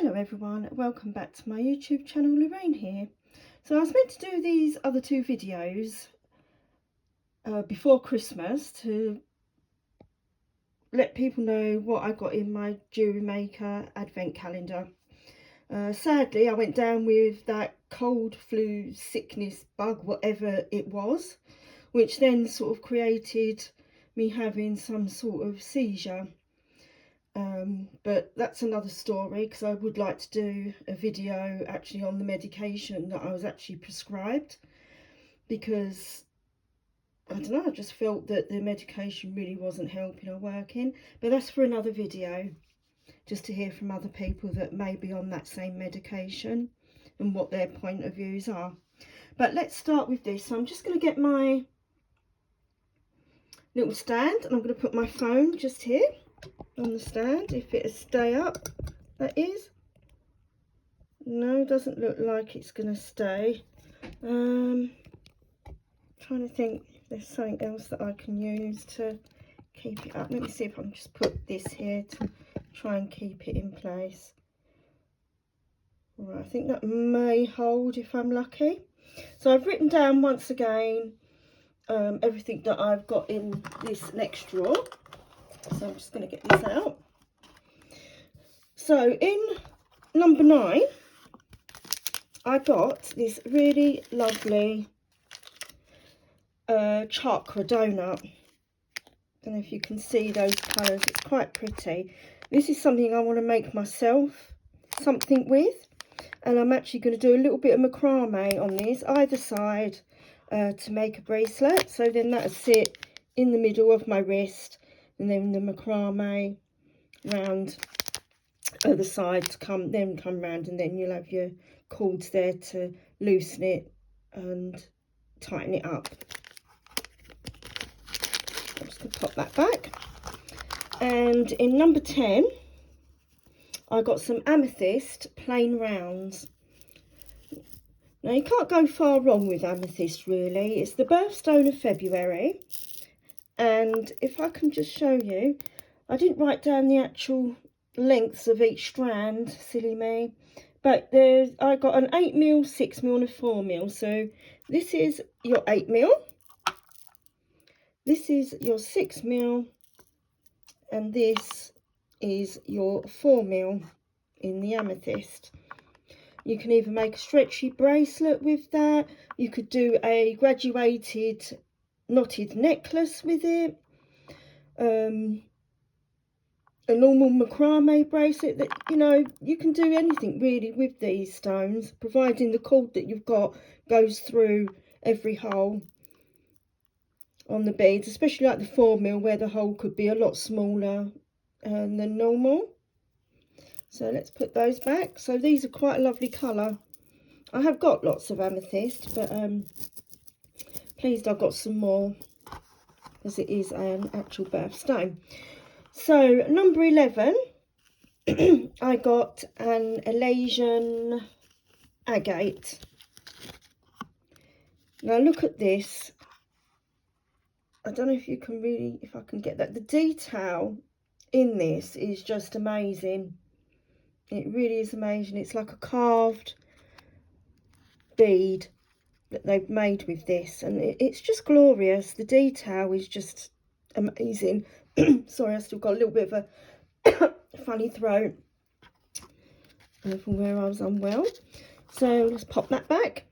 Hello everyone, welcome back to my YouTube channel. Lorraine here. So I was meant to do these other two videos before Christmas to let people know what I got in my Jewellery Maker advent calendar. Sadly, I went down with that cold, flu, sickness, bug, whatever it was, which then sort of created me having some sort of seizure. But that's another story, because I would like to do a video actually on the medication that I was actually prescribed, because I don't know, I just felt that the medication really wasn't helping or working. But that's for another video, just to hear from other people that may be on that same medication and what their point of views are. But let's start with this. So I'm just going to get my little stand and I'm going to put my phone just here on the stand, if it'll stay up, that is. No, doesn't look like it's going to stay. Trying to think if there's something else that I can use to keep it up. Let me see if I can just put this here to try and keep it in place. Right, I think that may hold if I'm lucky. So I've written down once again everything that I've got in this next drawer. So I'm just going to get this out. So in number 9, I got this really lovely chakra donut. Don't know if you can see those colours, it's quite pretty. This is something I want to make myself something with, and I'm actually going to do a little bit of macrame on this either side to make a bracelet. So then that'll sit in the middle of my wrist, and then the macrame round the sides come round, and then you'll have your cords there to loosen it and tighten it up. I'm just going to pop that back. And in number 10, I got some amethyst plain rounds. Now you can't go far wrong with amethyst really. It's the birthstone of February. And if I can just show you, I didn't write down the actual lengths of each strand, silly me, but I got an 8mm, 6mm and a 4mm. So this is your 8mm, this is your 6mm, and this is your 4mm in the amethyst. You can either make a stretchy bracelet with that, you could do a graduated knotted necklace with it, a normal macrame bracelet. That, you know, you can do anything really with these stones, providing the cord that you've got goes through every hole on the beads, especially like the 4mm where the hole could be a lot smaller than normal. So let's put those back. So these are quite a lovely colour. I have got lots of amethyst, but pleased I've got some more, as it is an actual birthstone. So number 11, I got an Elasian agate. Now look at this. I don't know if you can really, if I can get that. The detail in this is just amazing. It really is amazing. It's like a carved bead that they've made with this, and it's just glorious. The detail is just amazing. Sorry, I still got a little bit of a funny throat from where I was unwell. So let's pop that back.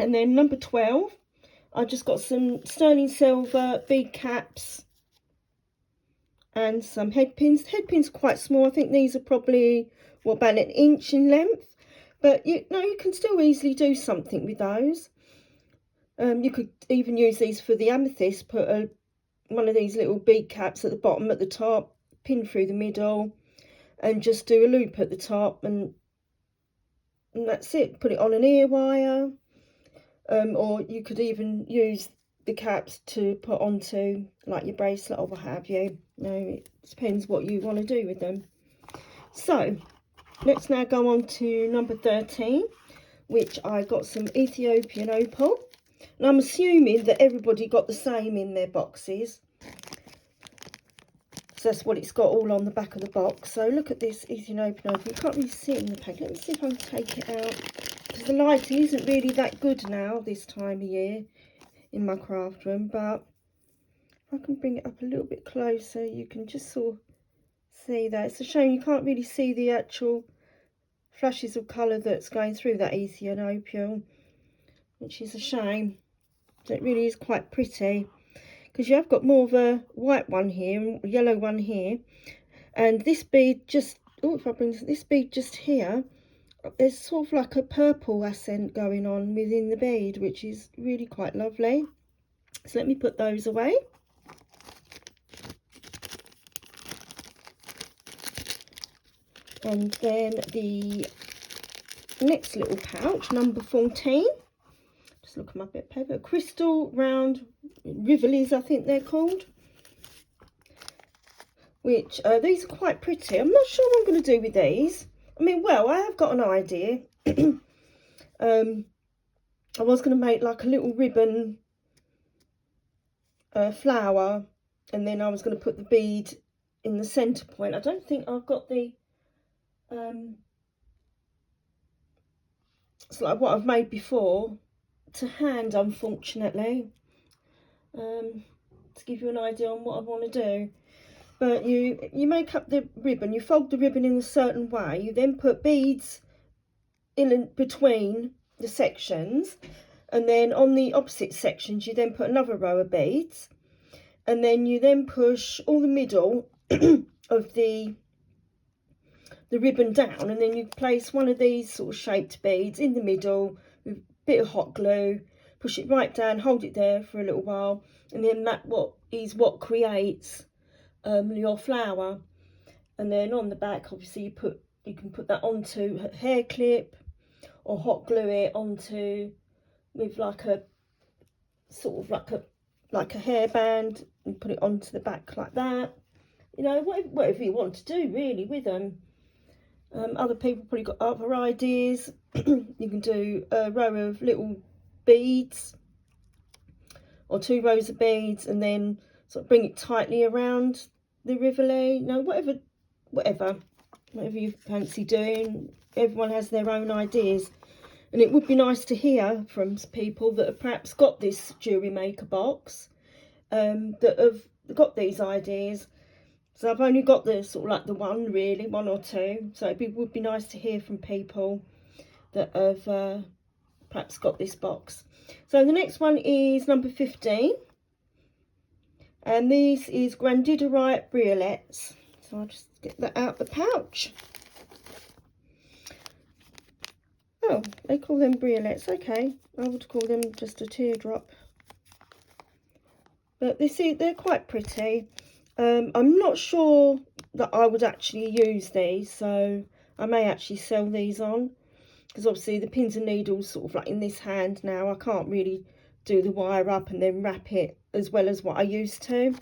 And then number 12, I just got some sterling silver bead caps and some head pins. Head pins are quite small. I think these are probably, what, about 1 inch in length. But you know, you can still easily do something with those. You could even use these for the amethyst. Put one of these little bead caps at the bottom, at the top, pin through the middle, and just do a loop at the top, and that's it. Put it on an ear wire, or you could even use the caps to put onto like your bracelet or what have you. You know, it depends what you want to do with them. So let's now go on to number 13, which I got some Ethiopian opal. And I'm assuming that everybody got the same in their boxes. because that's what it's got all on the back of the box. So look at this, easy and open. You can't really see it in the pack. Let me see if I can take it out, because the lighting isn't really that good now this time of year in my craft room, but if I can bring it up a little bit closer, you can just sort of see that. It's a shame you can't really see the actual flashes of colour that's going through that Ethiopian, which is a shame. So it really is quite pretty, because you have got more of a white one here and a yellow one here, and this bead just, oh, if I bring this bead just here, there's sort of like a purple accent going on within the bead, which is really quite lovely. So let me put those away. And then the next little pouch, number 14. Just look at my bit of paper. Crystal round Rivolis, I think they're called. Which, these are quite pretty. I'm not sure what I'm going to do with these. I mean, well, I have got an idea. I was going to make like a little ribbon flower, and then I was going to put the bead in the centre point. I don't think I've got the it's like what I've made before to hand, unfortunately, to give you an idea on what I want to do. But you make up the ribbon, you fold the ribbon in a certain way, you then put beads in between the sections, and then on the opposite sections you then put another row of beads, and then you then push all the middle of the ribbon down, and then you place one of these sort of shaped beads in the middle with a bit of hot glue, push it right down, hold it there for a little while, and then that what creates your flower. And then on the back, obviously, you can put that onto a hair clip or hot glue it onto with like a sort of like a hairband, and put it onto the back like that. You know, whatever you want to do really with them. Other people probably got other ideas. You can do a row of little beads or 2 rows of beads, and then sort of bring it tightly around the rivoli. You know, whatever you fancy doing. Everyone has their own ideas, and it would be nice to hear from people that have perhaps got this jewellery maker box, that have got these ideas. So I've only got the sort of like the one or two. So it would be nice to hear from people that have perhaps got this box. So the next one is number 15. And this is Grandidorite Briolets. So I'll just get that out the pouch. Oh, they call them briolets. Okay, I would call them just a teardrop. But they're quite pretty. I'm not sure that I would actually use these, so I may actually sell these on, because obviously the pins and needles sort of like in this hand now, I can't really do the wire up and then wrap it as well as what I used to.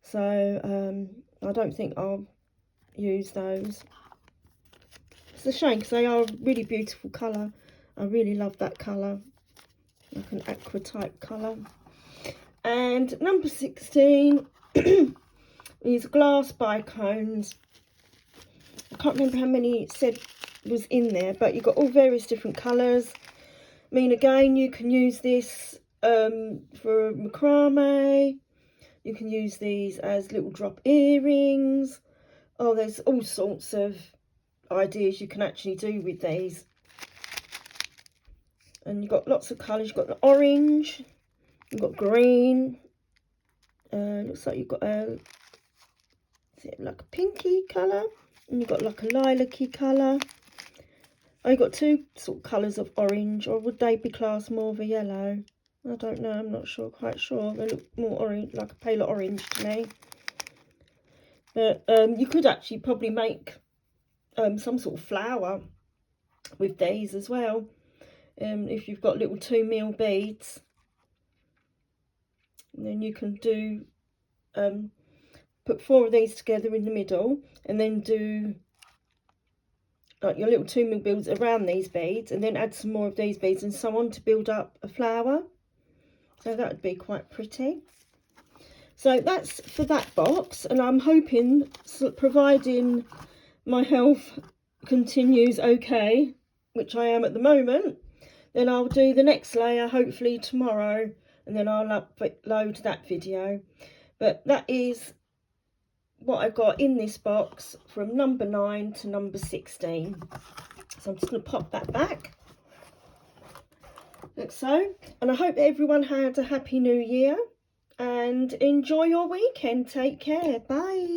So I don't think I'll use those. It's a shame, because they are a really beautiful colour. I really love that colour, like an aqua type colour. And number 16 is glass bicones. I can't remember how many it said was in there, but you've got all various different colours. I mean, again, you can use this for macrame. You can use these as little drop earrings. Oh, there's all sorts of ideas you can actually do with these. And you've got lots of colours. You've got the orange, you've got green. Looks like you've got a, is it like a pinky colour? And you've got like a lilac-y colour. Oh, you've got 2 sort of colours of orange, or would they be classed more of a yellow? I don't know, I'm not sure, quite sure. They look more orange, like a paler orange to me. But you could actually probably make some sort of flower with these as well. If you've got little 2mm beads. And then you can do, put 4 of these together in the middle, and then do like your little 2mm beads around these beads, and then add some more of these beads and so on to build up a flower. So that would be quite pretty. So that's for that box, and I'm hoping, providing my health continues okay, which I am at the moment, then I'll do the next layer hopefully tomorrow, and then I'll upload that video. But that is what I got in this box from number 9 to number 16. So I'm just going to pop that back, like so. And I hope that everyone had a happy new year and enjoy your weekend. Take care. Bye.